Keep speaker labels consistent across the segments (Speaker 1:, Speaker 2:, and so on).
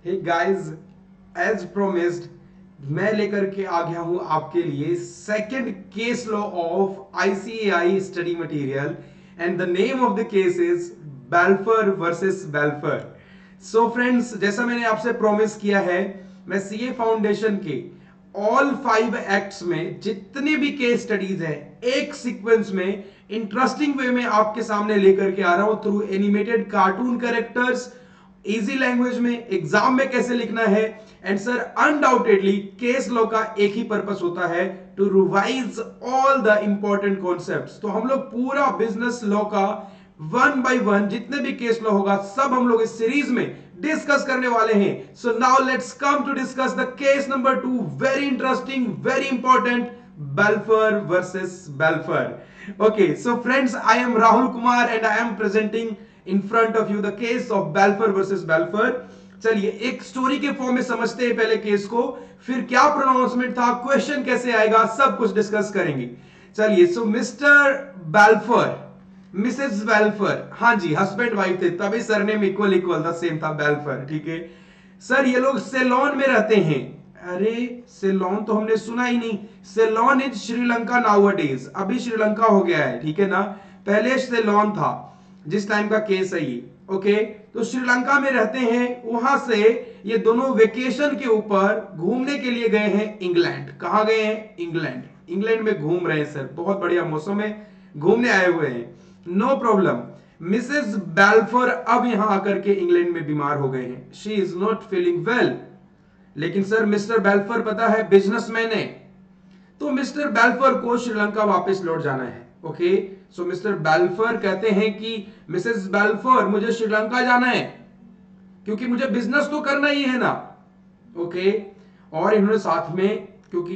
Speaker 1: Hey guys, as promised मैं लेकर के आ गया हूं आपके लिए second case law of ICAI study material and the name of the case is बेल्फर versus बेल्फर। So friends, जैसा मैंने आपसे प्रॉमिस किया है, मैं सीए फाउंडेशन के ऑल 5 एक्ट्स में जितने भी केस स्टडीज हैं एक सीक्वेंस में इंटरेस्टिंग वे में आपके सामने लेकर के आ रहा हूं through animated cartoon characters, easy language में, एग्जाम में कैसे लिखना है। And sir, undoubtedly case law का एक ही पर्पस होता है, to revise all the important concepts. तो हम लोग पूरा बिजनेस लॉ का वन बाय वन जितने भी केस लॉ होगा सब हम लोग इस सीरीज में डिस्कस करने वाले हैं। So now let's come to discuss the case number 2, very interesting, very important, Balfour versus Balfour. Okay, so friends, I am Rahul Kumar and I am presenting in front of you the case of Balfour versus Balfour। चलिए एक story के form में समझते हैं पहले case को, फिर क्या प्रोनाउंसमेंट था, क्वेश्चन कैसे आएगा, सब कुछ डिस्कस करेंगे। चलिए, सो मिस्टर बेल्फर, मिसेस बेल्फर, हाँ जी, हस्बैंड वाइफ थे, तभी सरनेम इक्वल इक्वल था, सेम था, बेल्फर। ठीक है सर, ये लोग सेलोन में रहते हैं। अरे सेलोन तो हमने सुना ही नहीं। सेलोन इज श्रीलंका नाउअडेज, अभी श्रीलंका हो गया है, ठीक है ना। पहले सेलोन था जिस टाइम का केस है ये। ओके, तो श्रीलंका में रहते हैं, वहां से ये दोनों वेकेशन के ऊपर घूमने के लिए गए हैं इंग्लैंड। कहां गए हैं? इंग्लैंड। इंग्लैंड में घूम रहे हैं सर, बहुत बढ़िया मौसम है, घूमने आए हुए हैं, नो प्रॉब्लम। मिसेस बेल्फोर अब यहां आकर के इंग्लैंड में बीमार हो गए हैं, she is not feeling well. लेकिन सर मिस्टर बेल्फोर पता है बिजनेसमैन है, तो मिस्टर बेल्फोर को श्रीलंका वापस लौट जाना है। ओके, सो मिस्टर बेल्फोर कहते हैं कि मिसेस बेल्फोर, मुझे श्रीलंका जाना है क्योंकि मुझे बिजनेस तो करना ही है ना। ओके, और इन्होंने साथ में, क्योंकि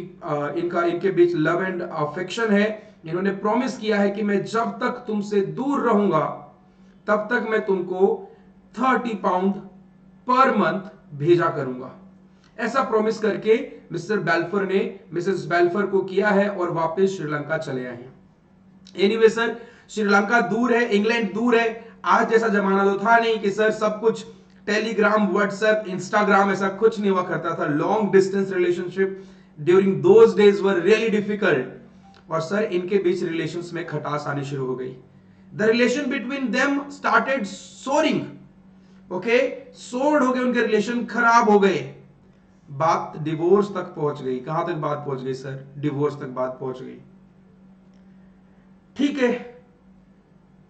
Speaker 1: इनके बीच लव एंड अफेक्शन है, इन्होंने प्रॉमिस किया है कि मैं जब तक तुमसे दूर रहूंगा तब तक मैं तुमको 30 पाउंड पर मंथ भेजा करूंगा। ऐसा प्रॉमिस करके मिस्टर बेल्फोर ने मिसेस बेल्फोर को किया है और वापस श्रीलंका चले आए हैं। एनीवे सर, श्रीलंका दूर है, इंग्लैंड दूर है। आज जैसा जमाना तो था नहीं कि सर सब कुछ टेलीग्राम, व्हाट्सएप, इंस्टाग्राम, ऐसा कुछ नहीं हुआ करता था। Long distance relationship during those days were really difficult. और सर इनके बीच रिलेशंस में खटास आनी शुरू हो गई। The relation between them started souring. Okay, soured हो गए, उनके रिलेशन खराब हो गए, बात डिवोर्स तक पहुंच गई। कहां तक बात पहुंच गई सर? डिवोर्स तक बात पहुंच गई। ठीक है,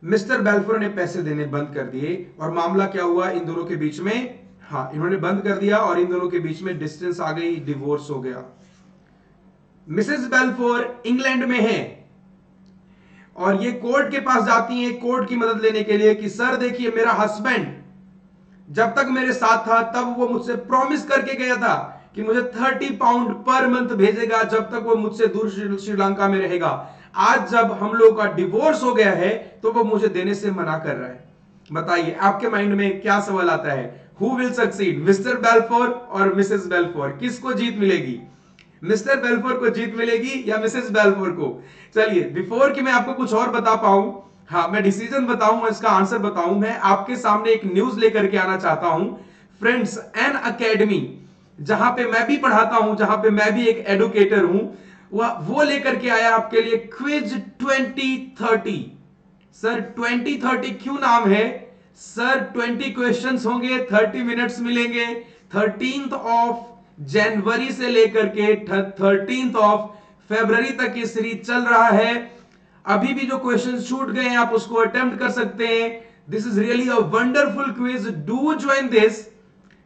Speaker 1: मिस्टर बेल्फोर ने पैसे देने बंद कर दिए और मामला क्या हुआ इन दोनों के बीच में? हाँ, इन्होंने बंद कर दिया और इन दोनों के बीच में डिस्टेंस आ गई, डिवोर्स हो गया। मिसेस बेल्फोर इंग्लैंड में है और ये कोर्ट के पास जाती हैं कोर्ट की मदद लेने के लिए कि सर देखिए, मेरा हस्बैंड जब तक मेरे साथ था तब वो मुझसे प्रॉमिस करके गया था कि मुझे 30 पाउंड पर मंथ भेजेगा जब तक वो मुझसे दूर श्रीलंका में रहेगा। आज जब हम लोग का डिवोर्स हो गया है तो वो मुझे देने से मना कर रहा है। बताइए आपके माइंड में क्या सवाल आता है? Who will succeed, mister Balfour और मिसेस बेल्फोर? किसको जीत मिलेगी? मिस्टर बेल्फोर को जीत मिलेगी या मिसेस बेल्फोर को? चलिए, बिफोर कि मैं आपको कुछ और बता पाऊं, हाँ मैं डिसीजन बताऊं, इसका आंसर बताऊं, मैं आपके सामने एक न्यूज लेकर के आना चाहता हूं। फ्रेंड्स, एन अकेडमी, जहां पे मैं भी पढ़ाता हूं, जहां पे मैं भी एक एडुकेटर हूं, वो लेकर के आया आपके लिए क्विज 2030। सर 2030 क्यों नाम है? सर 20 क्वेश्चंस होंगे, 30 मिनट्स मिलेंगे। 13th ऑफ जनवरी से लेकर के 13th ऑफ फरवरी तक ये सीरीज चल रहा है। अभी भी जो क्वेश्चन छूट गए हैं आप उसको अटेम्प्ट कर सकते हैं। This is really a wonderful quiz, do join this.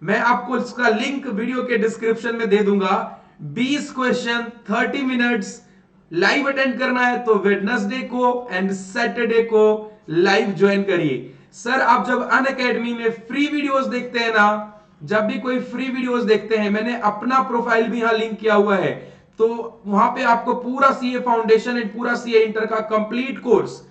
Speaker 1: मैं आपको इसका लिंक वीडियो के डिस्क्रिप्शन में दे दूंगा। 20 क्वेश्चन, 30 मिनट्स। लाइव अटेंड करना है तो वेडनेसडे को एंड सैटरडे को लाइव ज्वाइन करिए। सर आप जब अन अकेडमी में फ्री वीडियोस देखते हैं ना, जब भी कोई फ्री वीडियोस देखते हैं, मैंने अपना प्रोफाइल भी यहां लिंक किया हुआ है, तो वहां पे आपको पूरा सीए फाउंडेशन एंड पूरा सीए इंटर का complete course,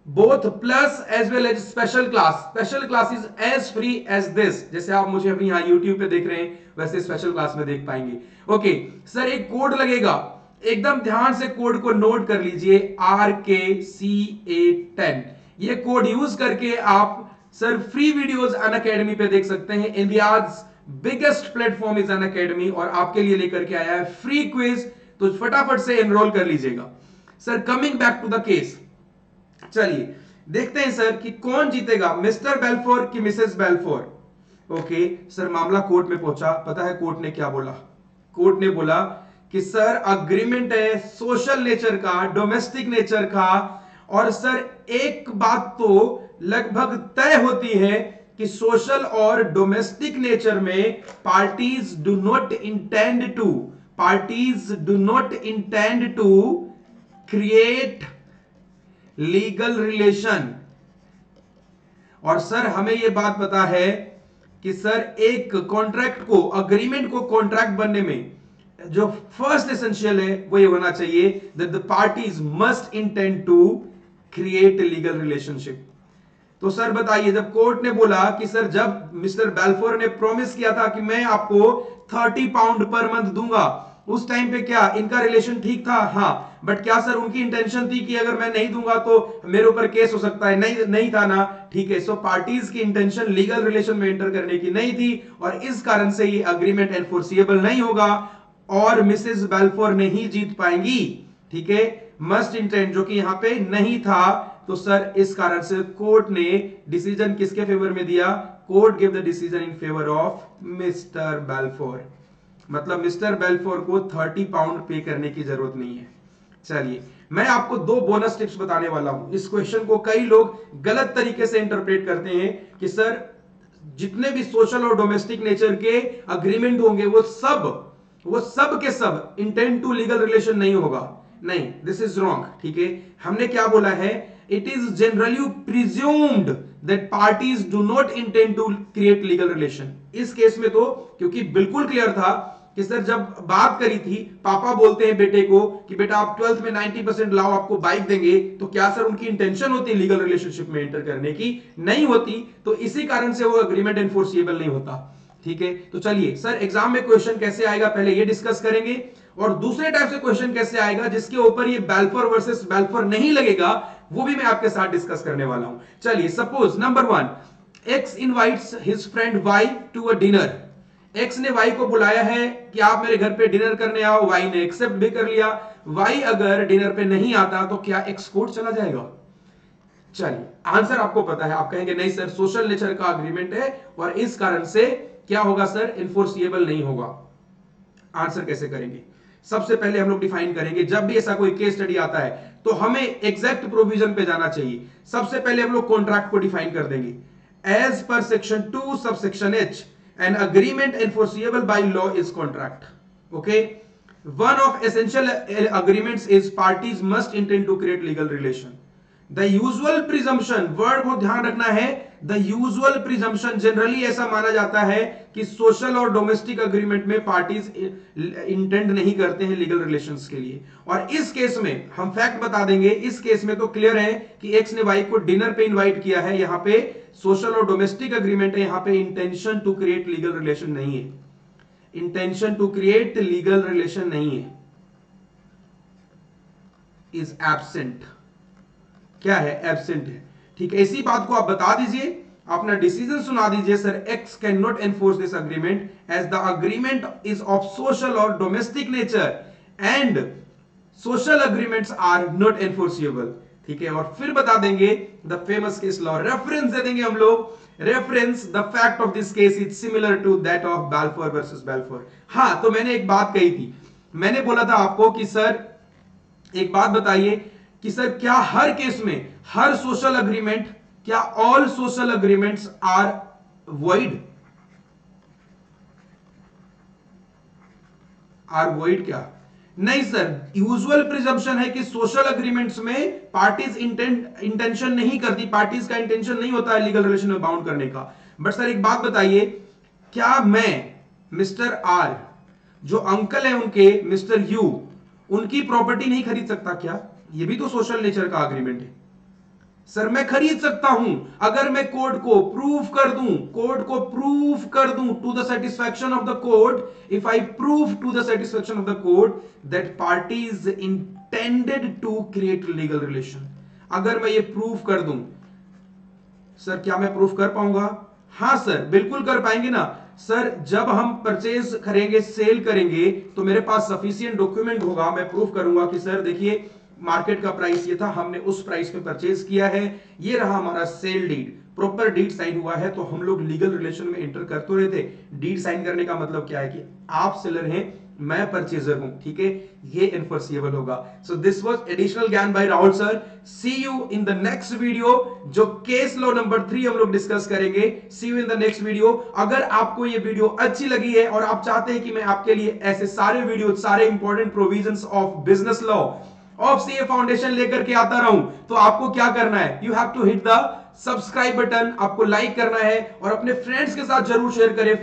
Speaker 1: both plus as well as special classes as free as this. जैसे आप मुझे अभी यहाँ यूट्यूब पे देख रहे हैं वैसे स्पेशल क्लास में देख पाएंगे। ओके सर, एक कोड लगेगा, एकदम ध्यान से कोड को नोट कर लीजिए, RKCA10। ये कोड यूज करके आप सर फ्री वीडियोस अन अकेडमी पे देख सकते हैं। India's biggest platform is an academy, और आपके लिए लेकर के आया है फ्री क्विज, तो फटाफट से एनरोल कर लीजिएगा। Sir coming back to the case, चलिए देखते हैं सर कि कौन जीतेगा, मिस्टर बेल्फोर कि मिसेस बेल्फोर। ओके सर, मामला कोर्ट में पहुंचा, पता है कोर्ट ने क्या बोला? कोर्ट ने बोला कि सर अग्रीमेंट है सोशल नेचर का, डोमेस्टिक नेचर का, और सर एक बात तो लगभग तय होती है कि सोशल और डोमेस्टिक नेचर में parties do not intend to create legal relation. और सर हमें यह बात पता है कि सर एक कॉन्ट्रैक्ट को, अग्रीमेंट को कॉन्ट्रैक्ट बनने में जो फर्स्ट एसेंशियल है वो ये होना चाहिए that the parties must intend to create legal relationship. तो सर बताइए, जब कोर्ट ने बोला कि सर जब मिस्टर बेल्फोर ने प्रॉमिस किया था कि मैं आपको 30 पाउंड पर मंथ दूंगा, उस टाइम पे क्या इनका रिलेशन ठीक था? हाँ, बट क्या सर उनकी इंटेंशन थी कि अगर मैं नहीं दूंगा तो मेरे ऊपर केस हो सकता है? नहीं था ना, ठीक है। सो पार्टीज की इंटेंशन लीगल रिलेशन में एंटर करने की नहीं थी, और इस कारण से ये अग्रीमेंट एनफोर्सिएबल नहीं होगा और मिसेस बेल्फोर नहीं जीत पाएंगी, ठीक है। मस्ट इंटेंड जो कि यहां पे नहीं था, तो सर इस कारण से कोर्ट ने डिसीजन किसके फेवर में दिया? Court give the decision in favour of mister Balfour. मतलब मिस्टर बेल्फोर को 30 पाउंड पे करने की जरूरत नहीं है। चलिए मैं आपको 2 बोनस टिप्स बताने वाला हूं। इस क्वेश्चन को कई लोग गलत तरीके से इंटरप्रेट करते हैं कि सर जितने भी सोशल और डोमेस्टिक नेचर के अग्रीमेंट होंगे वो सब के सब इंटेंड टू लीगल रिलेशन नहीं होगा। नहीं, दिस इज रॉन्ग, ठीक है। हमने क्या बोला है? It is generally presumed that parties do not intend to create legal relation. इस केस में तो क्योंकि बिल्कुल क्लियर था कि सर जब बात करी थी, पापा बोलते हैं बेटे को कि बेटा आप 12th में 90% लाओ, आपको बाइक देंगे, तो क्या सर उनकी इंटेंशन होती है लीगल रिलेशनशिप में एंटर करने की? नहीं होती। तो इसी कारण से वो एग्रीमेंट एनफोर्सिएबल नहीं होता, ठीक है। तो चलिए सर एग्जाम में क्वेश्चन कैसे आएगा पहले ये डिस्कस करेंगे, और दूसरे टाइप से क्वेश्चन कैसे आएगा जिसके ऊपर ये बेल्फोर वर्सेस बेल्फोर नहीं लगेगा, वो भी मैं आपके साथ डिस्कस करने वाला हूं। चलिए suppose number 1, X invites his friend Y to a dinner. X ने वाई को बुलाया है कि आप मेरे घर पे डिनर करने आओ, वाई ने एक्सेप्ट भी कर लिया। वाई अगर डिनर पे नहीं आता तो क्या एक्स कोर्ट चला जाएगा? चलिए आंसर आपको पता है, आप कहेंगे नहीं सर सोशल नेचर का अग्रीमेंट है और इस कारण से क्या होगा सर, इन्फोर्सिएबल नहीं होगा। आंसर कैसे करेंगे? सबसे पहले हम लोग डिफाइन करेंगे, जब भी ऐसा कोई केस स्टडी आता है तो हमें एग्जैक्ट प्रोविजन पे जाना चाहिए। सबसे पहले हम लोग कॉन्ट्रैक्ट को डिफाइन कर देंगे। As per section 2 subsection H, an agreement enforceable by law is contract. Okay, one of essential agreements is parties must intend to create legal relation. The usual presumption, word को ध्यान रखना है, the usual presumption, generally ऐसा माना जाता है कि social और डोमेस्टिक अग्रीमेंट में पार्टीज इंटेंड नहीं करते हैं लीगल रिलेशंस के लिए। और इस केस में हम फैक्ट बता देंगे, इस केस में तो क्लियर है कि एक्स ने वाई को डिनर पे इनवाइट किया है, यहां पे सोशल और डोमेस्टिक अग्रीमेंट है, यहां पे intention to create legal relation नहीं है, intention to create legal relation नहीं है, इज एब्सेंट। क्या है? एब्सेंट है, ठीक है। इसी बात को आप बता दीजिए, अपना डिसीजन सुना दीजिए, sir X can not enforce this agreement as the agreement is of social और domestic nature and social agreements are not enforceable, ठीक है। और फिर बता देंगे the famous case law, reference दे देंगे हम लोग, reference the fact of this case is similar to that of Balfour versus Balfour. हाँ, तो मैंने एक बात कही थी, मैंने बोला था आपको कि सर एक बात बताइए कि सर क्या हर केस में हर सोशल अग्रीमेंट, क्या all social agreements are void? Are void क्या? नहीं सर, यूजुअल प्रिजम्पशन है कि सोशल अग्रीमेंट्स में पार्टीज इंटेंशन नहीं करती, पार्टीज का इंटेंशन नहीं होता है लीगल रिलेशन में बाउंड करने का। बट सर एक बात बताइए, क्या मैं मिस्टर आर, जो अंकल है उनके, मिस्टर यू, उनकी प्रॉपर्टी नहीं खरीद सकता क्या? ये भी तो सोशल नेचर का अग्रीमेंट है। सर मैं खरीद सकता हूं अगर मैं कोर्ट को प्रूफ कर दूं to the satisfaction of the court, if I prove to the satisfaction of the court that parties intended to create legal relation. अगर मैं ये प्रूफ कर दूं, सर क्या मैं प्रूफ कर पाऊंगा? हां सर बिल्कुल कर पाएंगे ना। सर जब हम परचेज करेंगे, सेल करेंगे, तो मेरे पास सफिशिएंट डॉक्यूमेंट होगा, मैं प्रूफ करूंगा कि सर देखिए मार्केट का प्राइस ये था, हमने उस प्राइस पे परचेज किया है, ये रहा हमारा sale deed, proper deed sign हुआ है, तो हम लोग लीगल रिलेशन में एंटर कर तो रहे थे। डीड साइन करने का मतलब क्या है कि आप सेलर हैं, मैं परचेजर हूं, ठीक है, ये इनफोर्सिबल होगा। सो दिस वाज एडिशनल ज्ञान by Rahul sir. See you in the next video, जो केस लॉ नंबर 3 हम लोग डिस्कस करेंगे। See you in the next video. अगर आपको ये वीडियो अच्छी लगी है और आप चाहते हैं कि मैं आपके लिए ऐसे सारे वीडियो, सारे important provisions of business law of CA foundation लेकर के आता रहूं, तो आपको क्या करना है, you have to hit the subscribe button, आपको लाइक करना है और अपने फ्रेंड्स के साथ जरूर शेयर करें।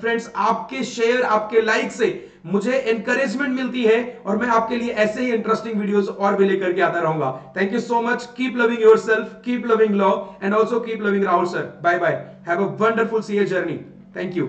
Speaker 1: फ्रेंड्स, आपके शेयर, आपके लाइक से मुझे एनकरेजमेंट मिलती है और मैं आपके लिए ऐसे ही इंटरेस्टिंग वीडियोस और भी लेकर के आता रहूंगा। Thank you so much. Keep loving yourself, keep loving law and also keep loving Rahul sir. Bye bye, have a wonderful CA journey. Thank you.